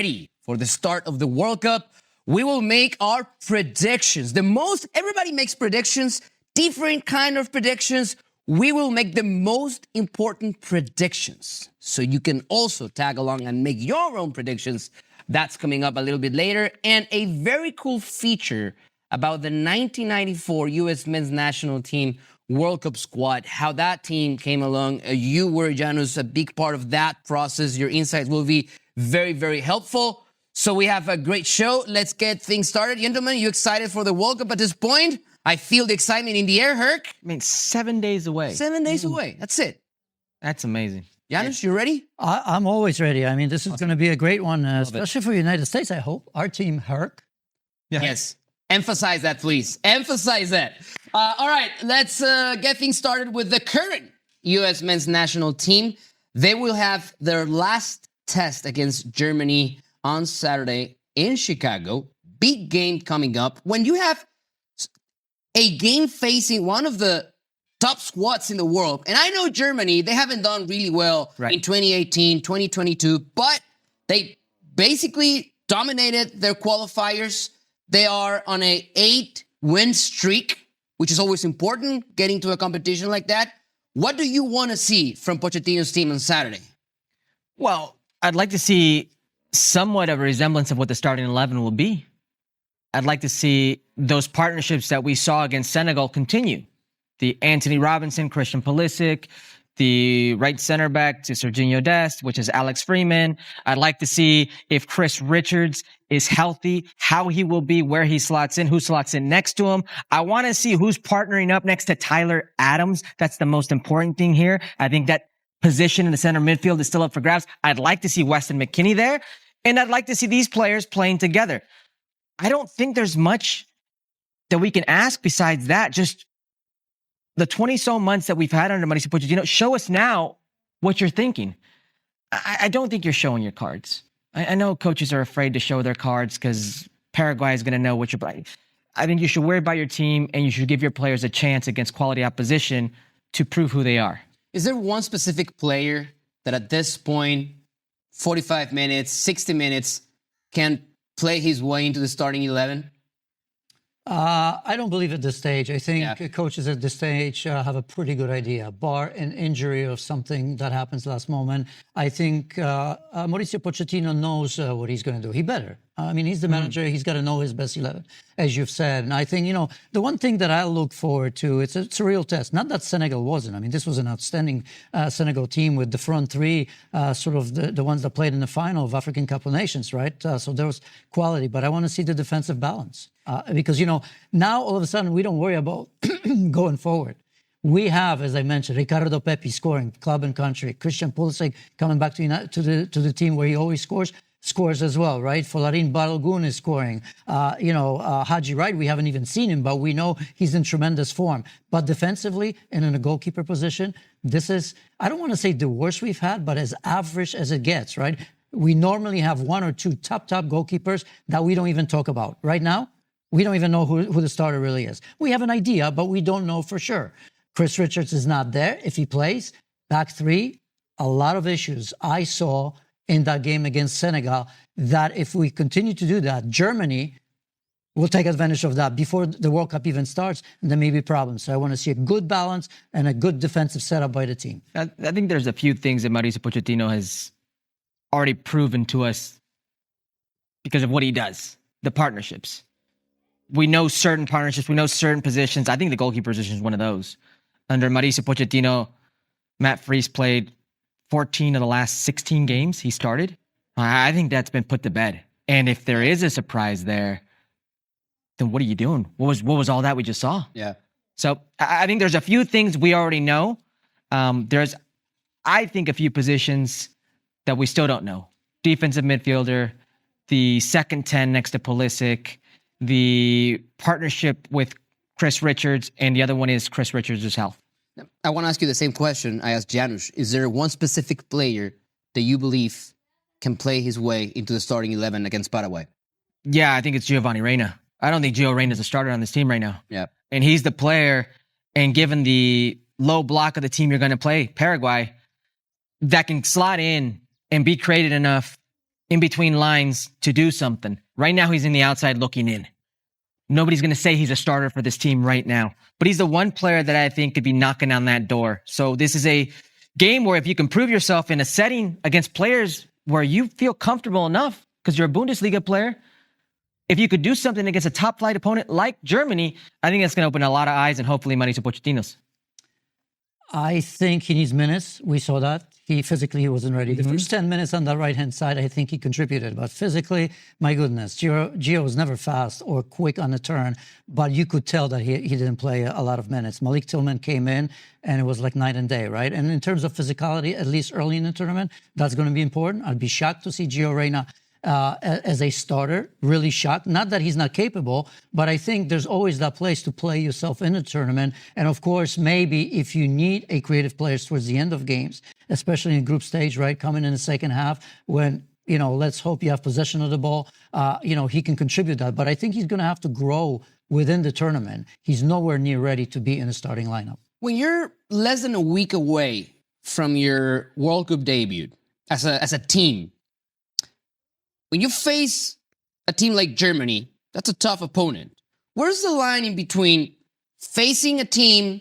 ready for the start of the World Cup. We will make our predictions. Everybody makes predictions, different kind of predictions. We will make the most important predictions. So you can also tag along and make your own predictions. That's coming up a little bit later. And a very cool feature about the 1994 U.S. men's national team World Cup squad, how that team came along. You were, Janus, a big part of that process. Your insights will be very, very helpful. So we have a great show. Let's get things started. Gentlemen, you excited for the World Cup at this point? I feel the excitement in the air, Herc. I mean, 7 days away. 7 days away. That's it. That's amazing. Janus, you ready? I'm always ready. I mean, this is going to be a great one, especially for the United States, I hope. Our team, Herc. Yeah. Yes. Emphasize that, please. Emphasize that. All right, let's get things started with the current U.S. men's national team. They will have their last test against Germany on Saturday in Chicago. Big game coming up. When you have a game facing one of the top squads in the world, and I know Germany, they haven't done really well in 2018, 2022, but they basically dominated their qualifiers. They are on a 8-win streak, which is always important, getting to a competition like that. What do you want to see from Pochettino's team on Saturday? Well, I'd like to see somewhat of a resemblance of what the starting 11 will be. I'd like to see those partnerships that we saw against Senegal continue. The Anthony Robinson, Christian Pulisic, the right center back to Serginho Dest, which is Alex Freeman. I'd like to see if Chris Richards is healthy, how he will be, where he slots in, who slots in next to him. I want to see who's partnering up next to Tyler Adams. That's the most important thing here. I think that position in the center midfield is still up for grabs. I'd like to see Weston McKennie there, and I'd like to see these players playing together. I don't think there's much that we can ask besides that. Just the 20-so months that we've had under Mauricio Pochettino, show us now what you're thinking. I don't think you're showing your cards. I know coaches are afraid to show their cards because Paraguay is going to know what you're playing. I think you should worry about your team and you should give your players a chance against quality opposition to prove who they are. Is there one specific player that at this point, 45 minutes, 60 minutes, can play his way into the starting 11? I don't believe at this stage. I think coaches at this stage have a pretty good idea. Bar an injury or something that happens last moment, I think Mauricio Pochettino knows what he's going to do. He better. I mean, he's the manager. He's got to know his best 11, as you've said. And I think, the one thing that I look forward to, it's a real test. Not that Senegal wasn't. I mean, this was an outstanding Senegal team with the front three, sort of the ones that played in the final of African Cup of Nations, right? So there was quality. But I want to see the defensive balance. Because, now all of a sudden we don't worry about going forward. We have, as I mentioned, Ricardo Pepi scoring, club and country. Christian Pulisic coming back to the team where he always scores as well, right? Folarin Balogun is scoring. Haji Wright, we haven't even seen him, but we know he's in tremendous form. But defensively and in a goalkeeper position, this is, I don't want to say the worst we've had, but as average as it gets, right? We normally have one or two top goalkeepers that we don't even talk about. Right now, we don't even know who the starter really is. We have an idea, but we don't know for sure. Chris Richards is not there. If he plays, back three, a lot of issues I saw in that game against Senegal, that if we continue to do that, Germany will take advantage of that before the World Cup even starts, and there may be problems. So I want to see a good balance and a good defensive setup by the team. I think there's a few things that Mauricio Pochettino has already proven to us because of what he does, the partnerships. We know certain partnerships, we know certain positions. I think the goalkeeper position is one of those. Under Mauricio Pochettino, Matt Freese played 14 of the last 16 games he started. I think that's been put to bed. And if there is a surprise there, then what are you doing? What was all that we just saw? Yeah. So I think there's a few things we already know. There's, I think, a few positions that we still don't know. Defensive midfielder, the second 10 next to Pulisic, the partnership with Chris Richards, and the other one is Chris Richards' health. I want to ask you the same question I asked Janusz. Is there one specific player that you believe can play his way into the starting 11 against Paraguay? Yeah, I think it's Gio Reyna. I don't think Gio Reyna is a starter on this team right now. Yeah. And he's the player, and given the low block of the team you're going to play, Paraguay, that can slot in and be creative enough in between lines to do something. Right now, he's in the outside looking in. Nobody's going to say he's a starter for this team right now, but he's the one player that I think could be knocking on that door. So this is a game where if you can prove yourself in a setting against players where you feel comfortable enough, because you're a Bundesliga player, if you could do something against a top flight opponent like Germany, I think that's going to open a lot of eyes and hopefully Mauricio Pochettino's. I think he needs minutes. We saw that. He physically wasn't ready. The first 10 minutes on the right-hand side, I think he contributed. But physically, my goodness, Gio was never fast or quick on the turn, but you could tell that he didn't play a lot of minutes. Malik Tillman came in, and it was like night and day, right? And in terms of physicality, at least early in the tournament, that's going to be important. I'd be shocked to see Gio Reyna as a starter, really shocked. Not that he's not capable, but I think there's always that place to play yourself in a tournament. And of course, maybe if you need a creative players towards the end of games, especially in group stage, right, coming in the second half when, let's hope you have possession of the ball, he can contribute that. But I think he's going to have to grow within the tournament. He's nowhere near ready to be in the starting lineup. When you're less than a week away from your World Cup debut as a team, when you face a team like Germany, that's a tough opponent. Where's the line in between facing a team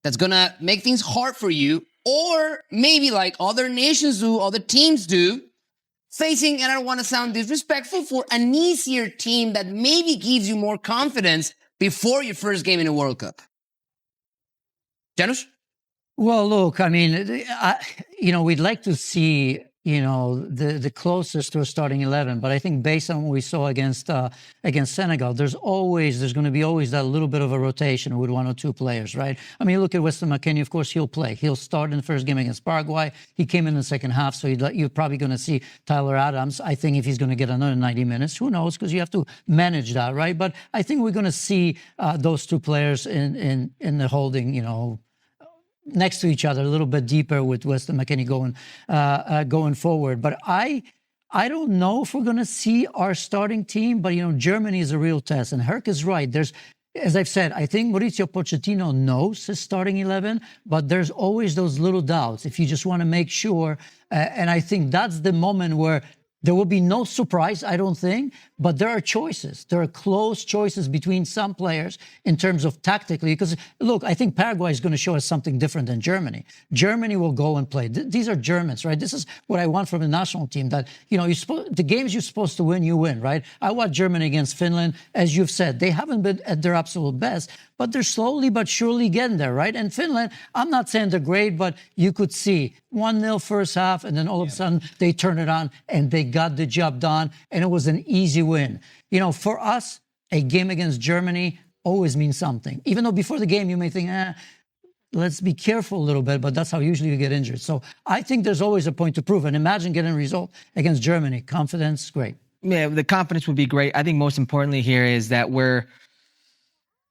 that's going to make things hard for you, or maybe like other nations do, other teams do, facing, and I don't want to sound disrespectful, for an easier team that maybe gives you more confidence before your first game in a World Cup? Janusz? Well, look, I mean, we'd like to see the closest to a starting 11. But I think based on what we saw against Senegal, there's going to be always that little bit of a rotation with one or two players, right? I mean, look at Weston McKennie, of course, he'll play. He'll start in the first game against Paraguay. He came in the second half, so you're probably going to see Tyler Adams. I think if he's going to get another 90 minutes, who knows, because you have to manage that, right? But I think we're going to see those two players in the holding, next to each other, a little bit deeper with Weston McKennie going forward. But I don't know if we're going to see our starting team, but, Germany is a real test. And Herc is right. As I've said, I think Mauricio Pochettino knows his starting 11, but there's always those little doubts if you just want to make sure. And I think that's the moment where there will be no surprise, I don't think, but there are choices. There are close choices between some players in terms of tactically. Because, look, I think Paraguay is going to show us something different than Germany. Germany will go and play. These are Germans, right? This is what I want from the national team, that, the games you're supposed to win, you win, right? I watched Germany against Finland. As you've said, they haven't been at their absolute best, but they're slowly but surely getting there, right? And Finland, I'm not saying they're great, but you could see 1-0 first half, and then all of a sudden they turn it on and they got the job done, and it was an easy win. For us, a game against Germany always means something. Even though before the game you may think, let's be careful a little bit, but that's how usually you get injured. So I think there's always a point to prove. And imagine getting a result against Germany. Confidence, great. Yeah, the confidence would be great. I think most importantly here is that we're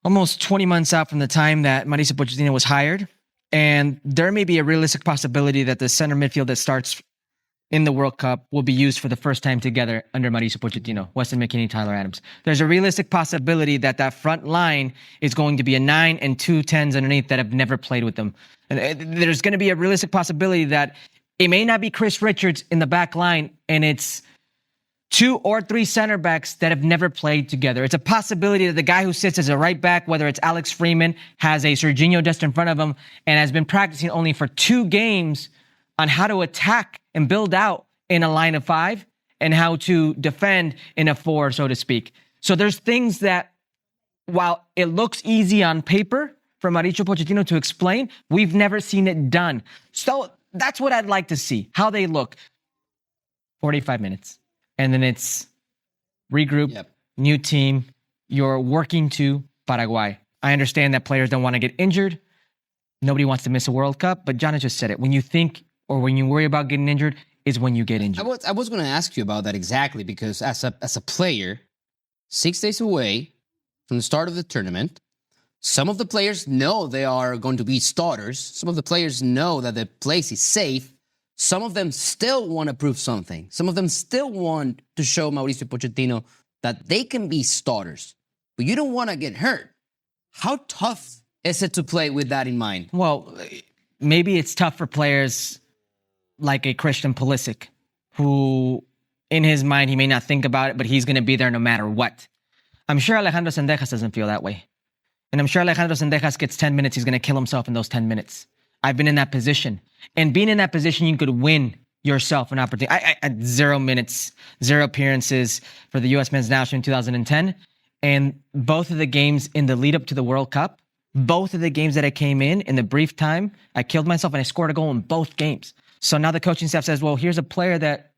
almost 20 months out from the time that Mauricio Pochettino was hired. And there may be a realistic possibility that the center midfield that starts in the World Cup will be used for the first time together under Mauricio Pochettino, Weston McKennie, Tyler Adams. There's a realistic possibility that that front line is going to be a 9 and 2 10s underneath that have never played with them. And there's going to be a realistic possibility that it may not be Chris Richards in the back line, and it's 2 or 3 center backs that have never played together. It's a possibility that the guy who sits as a right back, whether it's Alex Freeman, has a Serginho Dest in front of him and has been practicing only for 2 games on how to attack and build out in a line of 5 and how to defend in a 4, so to speak. So there's things that, while it looks easy on paper for Mauricio Pochettino to explain, we've never seen it done. So that's what I'd like to see, how they look. 45 minutes. And then it's regroup, new team, you're working to Paraguay. I understand that players don't want to get injured. Nobody wants to miss a World Cup, but John has just said it. When you think or when you worry about getting injured is when you get injured. I was going to ask you about that exactly, because as a player, 6 days away from the start of the tournament, some of the players know they are going to be starters. Some of the players know that the place is safe. Some of them still want to prove something. Some of them still want to show Mauricio Pochettino that they can be starters. But you don't want to get hurt. How tough is it to play with that in mind? Well, maybe it's tough for players like a Christian Pulisic, who in his mind, he may not think about it, but he's going to be there no matter what. I'm sure Alejandro Sendejas doesn't feel that way. And I'm sure Alejandro Sendejas gets 10 minutes, he's going to kill himself in those 10 minutes. I've been in that position. And being in that position, you could win yourself an opportunity. I 0 minutes, 0 appearances for the U.S. men's national in 2010. And both of the games in the lead up to the World Cup, both of the games that I came in the brief time, I killed myself and I scored a goal in both games. So now the coaching staff says, well, here's a player that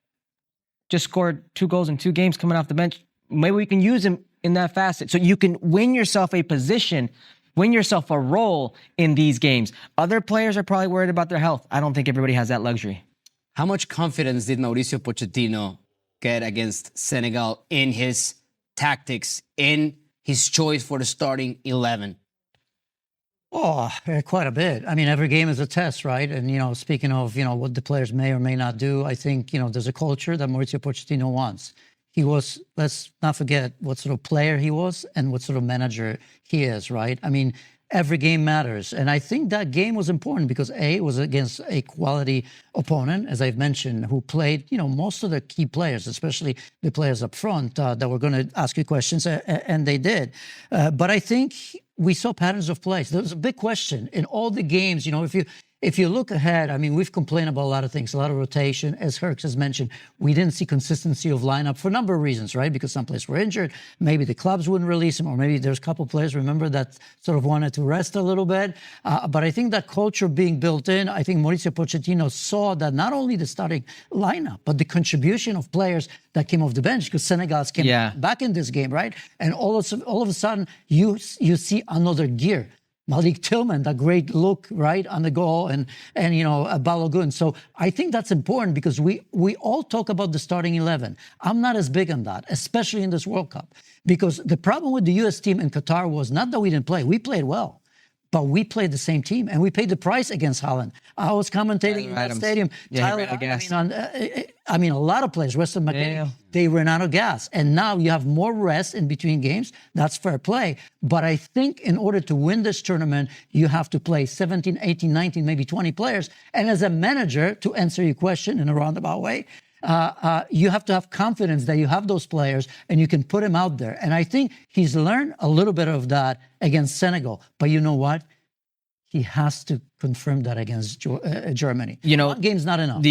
just scored 2 goals in 2 games coming off the bench. Maybe we can use him in that facet. So you can win yourself a position, win yourself a role in these games. Other players are probably worried about their health. I don't think everybody has that luxury. How much confidence did Mauricio Pochettino get against Senegal in his tactics, in his choice for the starting 11? Oh, quite a bit. I mean, every game is a test, right? And, speaking of, what the players may or may not do, I think, there's a culture that Mauricio Pochettino wants. He was, let's not forget what sort of player he was and what sort of manager he is, right? I mean, every game matters. And I think that game was important because it was against a quality opponent, as I've mentioned, who played, most of the key players, especially the players up front that were going to ask you questions, and they did. But I think we saw patterns of play. There was a big question in all the games, if you look ahead, I mean, we've complained about a lot of things, a lot of rotation. As Herc has mentioned, we didn't see consistency of lineup for a number of reasons, right? Because some players were injured. Maybe the clubs wouldn't release them, or maybe there's a couple of players, remember, that sort of wanted to rest a little bit. But I think that culture being built in, I think Mauricio Pochettino saw that not only the starting lineup, but the contribution of players that came off the bench, because Senegal's came back in this game, right? And all of a sudden, you see another gear. Malik Tillman, that great look, right, on the goal, and Balogun. So I think that's important because we all talk about the starting 11. I'm not as big on that, especially in this World Cup, because the problem with the U.S. team in Qatar was not that we didn't play. We played well, but we played the same team, and we paid the price against Holland. I was commentating in that stadium. Tyler, I mean, a lot of players, Weston McKennie, they ran out of gas. And now you have more rest in between games. That's fair play. But I think in order to win this tournament, you have to play 17, 18, 19, maybe 20 players. And as a manager, to answer your question in a roundabout way, you have to have confidence that you have those players and you can put them out there. And I think he's learned a little bit of that against Senegal. But you know what? He has to confirm that against Germany. One game's not enough.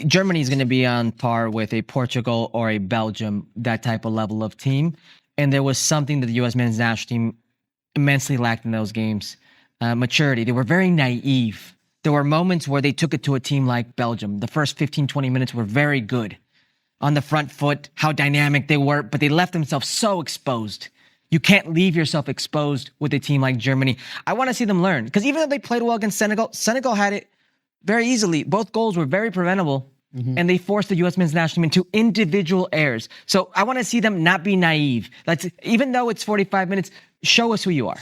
Germany is going to be on par with a Portugal or a Belgium, that type of level of team. And there was something that the U.S. men's national team immensely lacked in those games. Maturity. They were very naive. There were moments where they took it to a team like Belgium. The first 15, 20 minutes were very good. On the front foot, how dynamic they were, but they left themselves so exposed. You can't leave yourself exposed with a team like Germany. I want to see them learn, because even though they played well against Senegal, Senegal had it very easily. Both goals were very preventable, and they forced the U.S. men's national team into individual errors. So I want to see them not be naive. Even though it's 45 minutes, show us who you are.